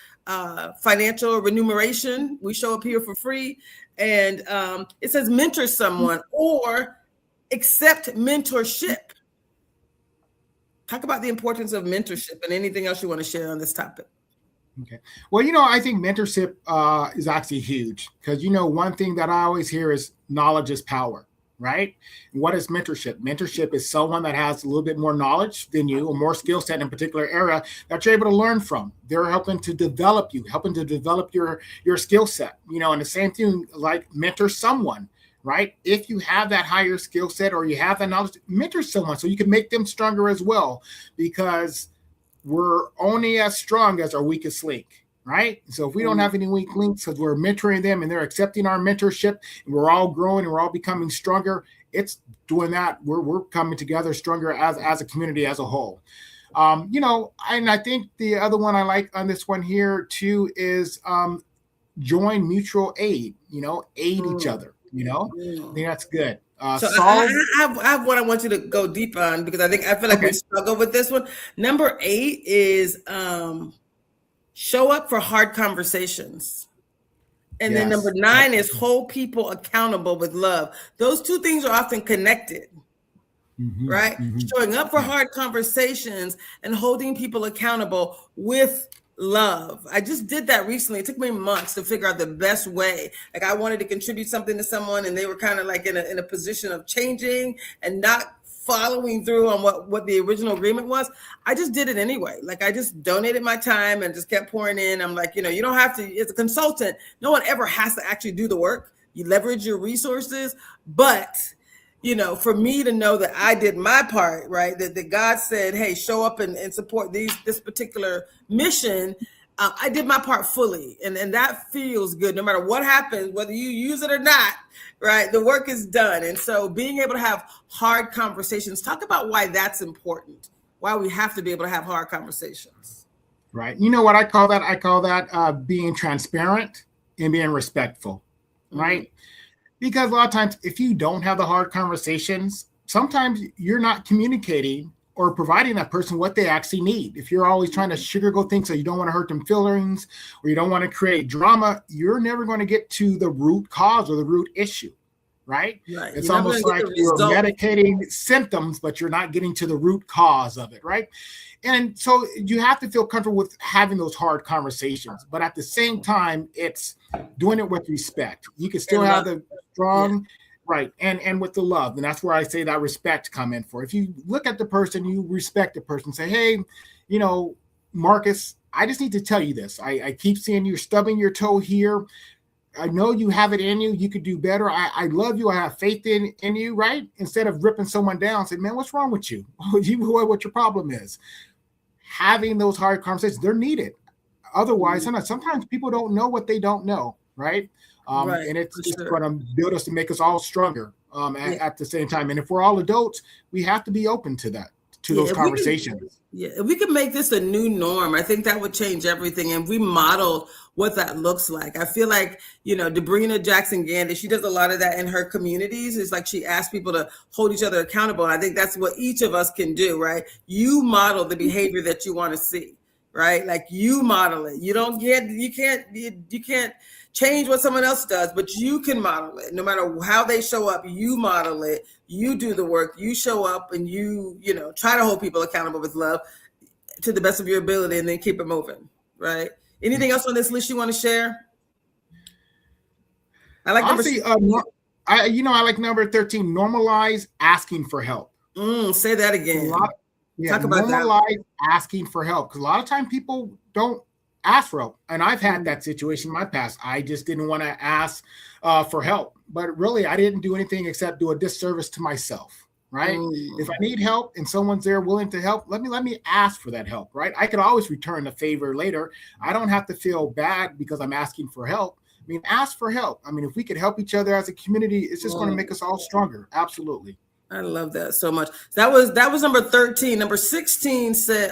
financial remuneration. We show up here for free. And it says mentor someone or accept mentorship. Talk about the importance of mentorship and anything else you want to share on this topic. Okay. Well, I think mentorship is actually huge because, one thing that I always hear is knowledge is power. Right? What is mentorship? Mentorship is someone that has a little bit more knowledge than you or more skill set in a particular area that you're able to learn from. They're helping to develop you, helping to develop your skill set, and the same thing like mentor someone, right? If you have that higher skill set or you have that knowledge, mentor someone so you can make them stronger as well, because we're only as strong as our weakest link. Right. So if we don't have any weak links because we're mentoring them and they're accepting our mentorship and we're all growing and we're all becoming stronger, it's doing that. We're coming together stronger as a community as a whole. And I think the other one I like on this one here, too, is join mutual aid, aid each other. I think that's good. So I have one I want you to go deep on because I feel like we struggle with this one. Number 8 is show up for hard conversations. And then number 9 is hold people accountable with love. Those two things are often connected, right? Showing up for hard conversations and holding people accountable with love. I just did that recently. It took me months to figure out the best way. Like I wanted to contribute something to someone and they were kind of like in a position of changing and not following through on what the original agreement was. I just did it anyway. Like I just donated my time and just kept pouring in. I'm like, you don't have to, as a consultant, no one ever has to actually do the work. You leverage your resources. But, for me to know that I did my part, right? That God said, hey, show up and support this particular mission. I did my part fully. And that feels good. No matter what happens, whether you use it or not, right? The work is done. And so being able to have hard conversations, talk about why that's important, why we have to be able to have hard conversations. Right. You know what I call that? I call that being transparent and being respectful, right? Because a lot of times if you don't have the hard conversations, sometimes you're not communicating or providing that person what they actually need. If you're always trying to sugarcoat things so you don't want to hurt them feelings or you don't want to create drama, you're never going to get to the root cause or the root issue, right? It's almost like you're medicating symptoms, but you're not getting to the root cause of it, right? And so you have to feel comfortable with having those hard conversations, but at the same time, it's doing it with respect. You can still have the strong... Right. And with the love. And that's where I say that respect come in for. If you look at the person, you respect the person, say, hey, Marcus, I just need to tell you this. I keep seeing you stubbing your toe here. I know you have it in you. You could do better. I love you. I have faith in you, right? Instead of ripping someone down, say, man, what's wrong with you? What your problem is. Having those hard conversations, they're needed. Otherwise, sometimes people don't know what they don't know, right? And it's just going to build us to make us all stronger at the same time. And if we're all adults, we have to be open to that, to those conversations. If we could make this a new norm, I think that would change everything. And we modeled what that looks like. I feel like, Debrina Jackson-Gandy, she does a lot of that in her communities. It's like she asks people to hold each other accountable. And I think that's what each of us can do, right? You model the behavior that you want to see, right? Like you model it. You can't change what someone else does, but you can model it. No matter how they show up, you model it. You do the work. You show up and you try to hold people accountable with love to the best of your ability and then keep it moving, right? Anything else on this list you want to share? I like I like number 13, normalize asking for help. Say that again. Talk about normalize asking for help. Because a lot of times people don't ask for help. And I've had that situation in my past. I just didn't want to ask for help. But really, I didn't do anything except do a disservice to myself, right? If I need help and someone's there willing to help, let me ask for that help, right? I could always return the favor later. I don't have to feel bad because I'm asking for help. I mean, ask for help. I mean, if we could help each other as a community, it's just going to make us all stronger. Absolutely. I love that so much. That was number 13. Number 16 said,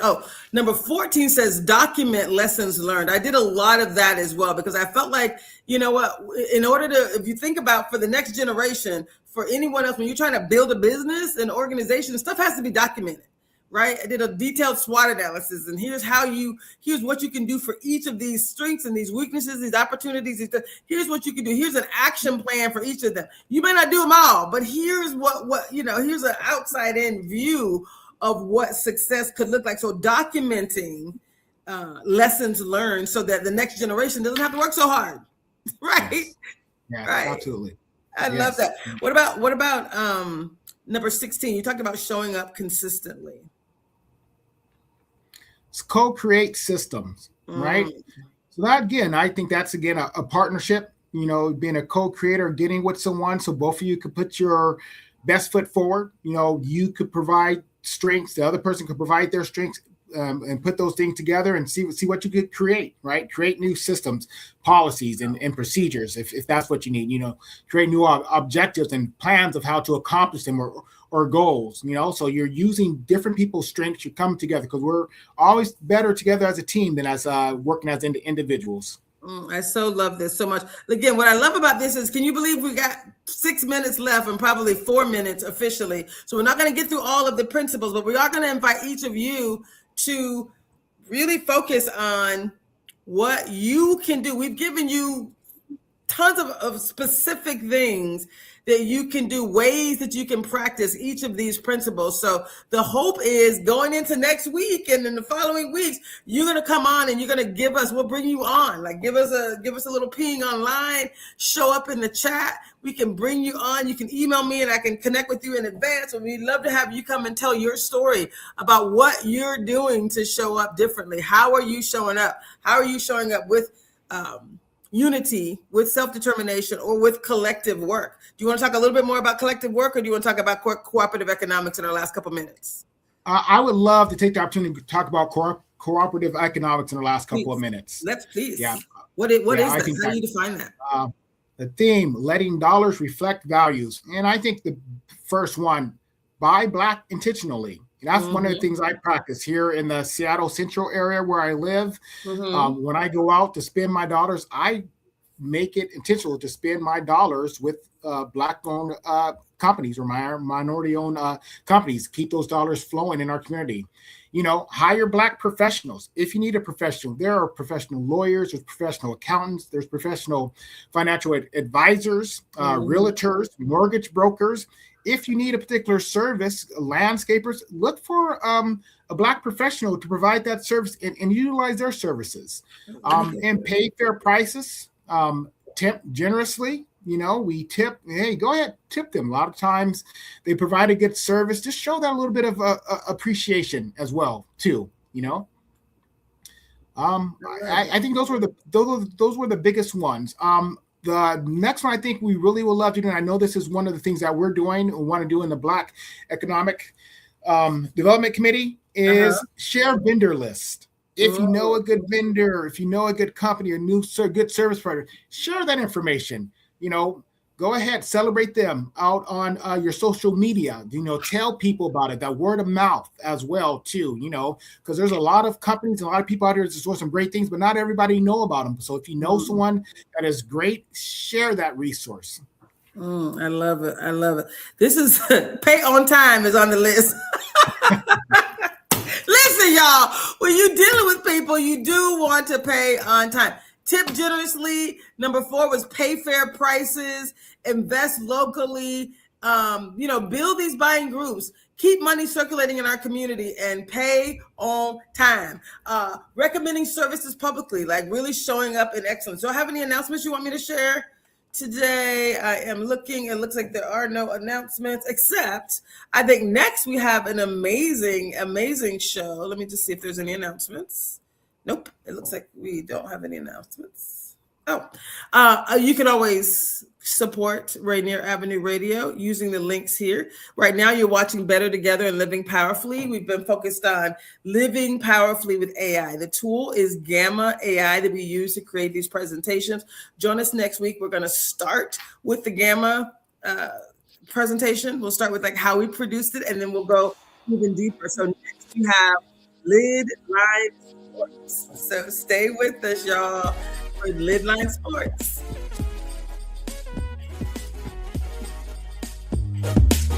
number 14 says document lessons learned. I did a lot of that as well because I felt like, you know what, in order to, if you think about for the next generation, for anyone else, when you're trying to build a business and organization, stuff has to be documented, right? I did a detailed SWOT analysis, and here's what you can do for each of these strengths and these weaknesses, these opportunities. Here's what you can do. Here's an action plan for each of them. You may not do them all, but here's here's an outside in view of what success could look like. So documenting lessons learned so that the next generation doesn't have to work so hard, right? Yes. Yeah, right. Absolutely. I love that. What about number 16? You talked about showing up consistently. Co-create systems, right? So that, again, I think that's, again, a partnership, being a co-creator, getting with someone so both of you could put your best foot forward. You could provide strengths, the other person could provide their strengths, and put those things together and see what you could create, right? Create new systems, policies, and procedures if that's what you need, create new objectives and plans of how to accomplish them or goals, so you're using different people's strengths. You come together because we're always better together as a team than as working as individuals. I so love this so much. Again, what I love about this is, can you believe we got 6 minutes left and probably 4 minutes officially? So we're not going to get through all of the principles, but we are going to invite each of you to really focus on what you can do. We've given you tons of specific things that you can do, ways that you can practice each of these principles. So the hope is going into next week and in the following weeks, you're going to come on and you're going to we'll bring you on, like give us a little ping online, show up in the chat. We can bring you on. You can email me and I can connect with you in advance. And we'd love to have you come and tell your story about what you're doing to show up differently. How are you showing up? How are you showing up with unity, with self-determination, or with collective work? Do you want to talk a little bit more about collective work, or do you want to talk about cooperative economics in our last couple minutes? I would love to take the opportunity to talk about cooperative economics in the last couple of minutes. Let's please. Yeah. What is that? How do you define that? The theme, letting dollars reflect values. And I think the first one, buy Black intentionally. That's one of the things I practice here in the Seattle Central area where I live. When I go out to spend my dollars, I make it intentional to spend my dollars with Black-owned companies or minority-owned companies. Keep those dollars flowing in our community. Hire Black professionals. If you need a professional, there are professional lawyers, there's professional accountants, there's professional financial advisors, realtors, mortgage brokers. If you need a particular service, landscapers, look for a Black professional to provide that service and utilize their services, and pay fair prices, tip generously. We tip, hey, go ahead, tip them. A lot of times they provide a good service. Just show that a little bit of appreciation as well, too, I think those were the biggest ones. The next one I think we really would love to do, and I know this is one of the things that we're doing and want to do in the Black Economic Development Committee, is share vendor list. If you know a good vendor, if you know a good company, a good service provider, share that information. Go ahead, celebrate them out on your social media. Tell people about it. That word of mouth as well too. Because there's a lot of companies, a lot of people out there that's doing some great things, but not everybody know about them. So if you know someone that is great, share that resource. I love it. I love it. This is pay on time is on the list. Listen, y'all, when you're dealing with people, you do want to pay on time. Tip generously. Number 4 was pay fair prices, invest locally, build these buying groups, keep money circulating in our community, and pay on time. Recommending services publicly, like really showing up in excellence. Do I have any announcements you want me to share today? I am looking. It looks like there are no announcements, except I think next we have an amazing, amazing show. Let me just see if there's any announcements. Nope. It looks like we don't have any announcements. You can always support Rainier Avenue Radio using the links here. Right now, you're watching Better Together and Living Powerfully. We've been focused on living powerfully with AI. The tool is Gamma AI that we use to create these presentations. Join us next week. We're going to start with the Gamma presentation. We'll start with like how we produced it, and then we'll go even deeper. So next you have Lid Line Sports. So stay with us, y'all, for Lid Line Sports.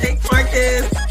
Thanks, Marcus.